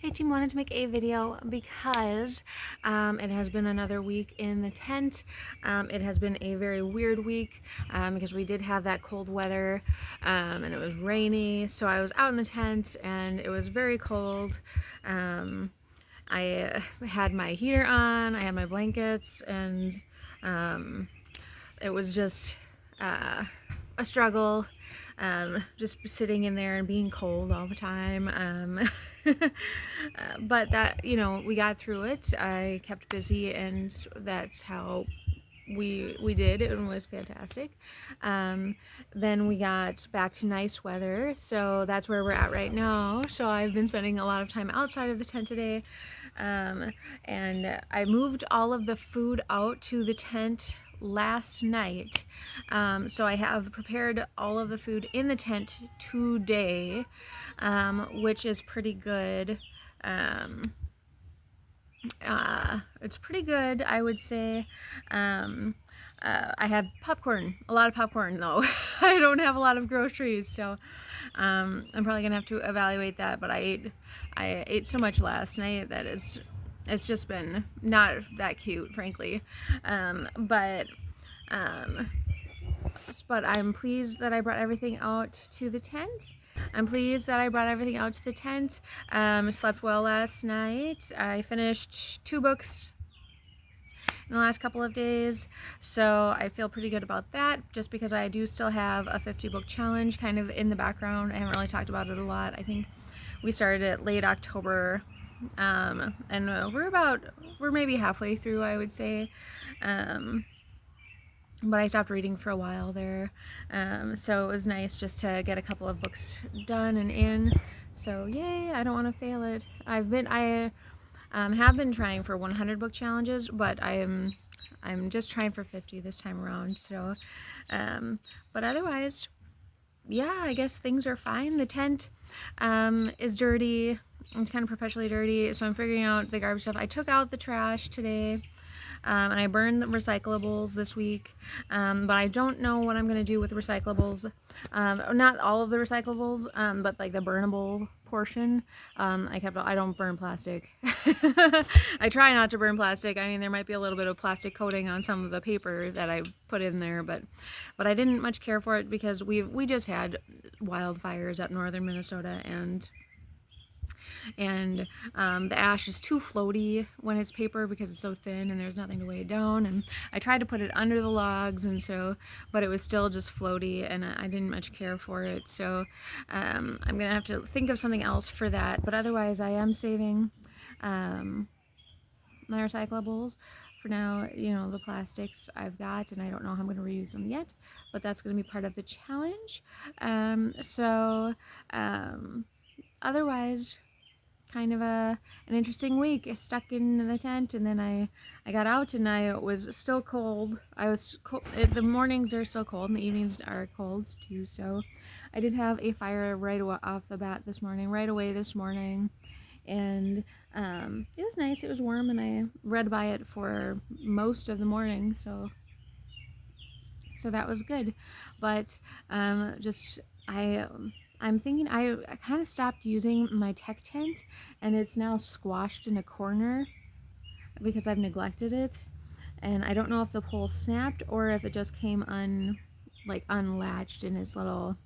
Hey team, wanted to make a video because it has been another week in the tent. It has been a very weird week because we did have that cold weather and it was rainy. So I was out in the tent and it was very cold. I had my heater on, I had my blankets, and it was just a struggle. Just sitting in there and being cold all the time. But that, we got through it. I kept busy, and that's how we did. It was fantastic. Then we got back to nice weather, so that's where we're at right now. So I've been spending a lot of time outside of the tent today, and I moved all of the food out to the tent last night. So I have prepared all of the food in the tent today, which is pretty good. It's pretty good, I would say. I had popcorn, a lot of popcorn though. I don't have a lot of groceries, so I'm probably gonna have to evaluate that. But I ate so much last night that it's just been not that cute, frankly. But I'm pleased that I brought everything out to the tent. Slept well last night. I finished 2 books in the last couple of days, so I feel pretty good about that, just because I do still have a 50 book challenge kind of in the background. I haven't really talked about it a lot. I think we started it late October, and we're maybe halfway through, I would say. But I stopped reading for a while there, so it was nice just to get a couple of books done and in. So yay! I don't want to fail it. I have been trying for 100 book challenges, but I'm just trying for 50 this time around. So, but otherwise, yeah, I guess things are fine. The tent is dirty. It's kind of perpetually dirty, so I'm figuring out the garbage stuff. I took out the trash today. And I burned the recyclables this week, but I don't know what I'm going to do with recyclables. Not all of the recyclables, but like the burnable portion. I don't burn plastic. I try not to burn plastic. I mean, there might be a little bit of plastic coating on some of the paper that I put in there, but I didn't much care for it because we just had wildfires up northern Minnesota, and the ash is too floaty when it's paper because it's so thin and there's nothing to weigh it down. And I tried to put it under the logs, but it was still just floaty, and I didn't much care for it. So I'm gonna have to think of something else for that. But otherwise, I am saving my recyclables for now. The plastics I've got, and I don't know how I'm going to reuse them yet, but that's going to be part of the challenge. Otherwise, kind of an interesting week. I stuck in the tent, and then I got out, and I was still cold. I was cold. The mornings are still cold, and the evenings are cold too. So I did have a fire right off the bat right away this morning, and it was nice. It was warm, and I read by it for most of the morning, so that was good. But I'm thinking I kind of stopped using my tech tent, and it's now squashed in a corner because I've neglected it. And I don't know if the pole snapped or if it just came unlatched in its little,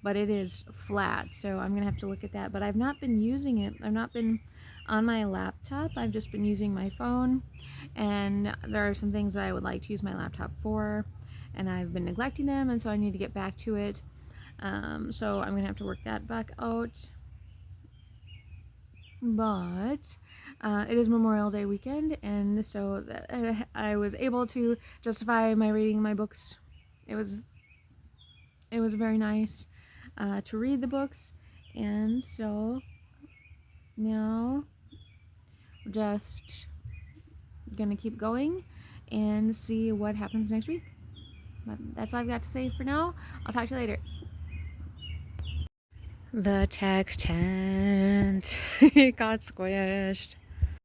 but it is flat. So I'm gonna have to look at that. But I've not been using it. I've not been on my laptop. I've just been using my phone, and there are some things that I would like to use my laptop for, and I've been neglecting them, and so I need to get back to it. So I'm gonna have to work that back out. But it is Memorial Day weekend, and so that I was able to justify my reading my books. It was very nice to read the books, and so now we're just gonna keep going and see what happens next week. But that's all I've got to say for now. I'll talk to you later. The tech tent got squished.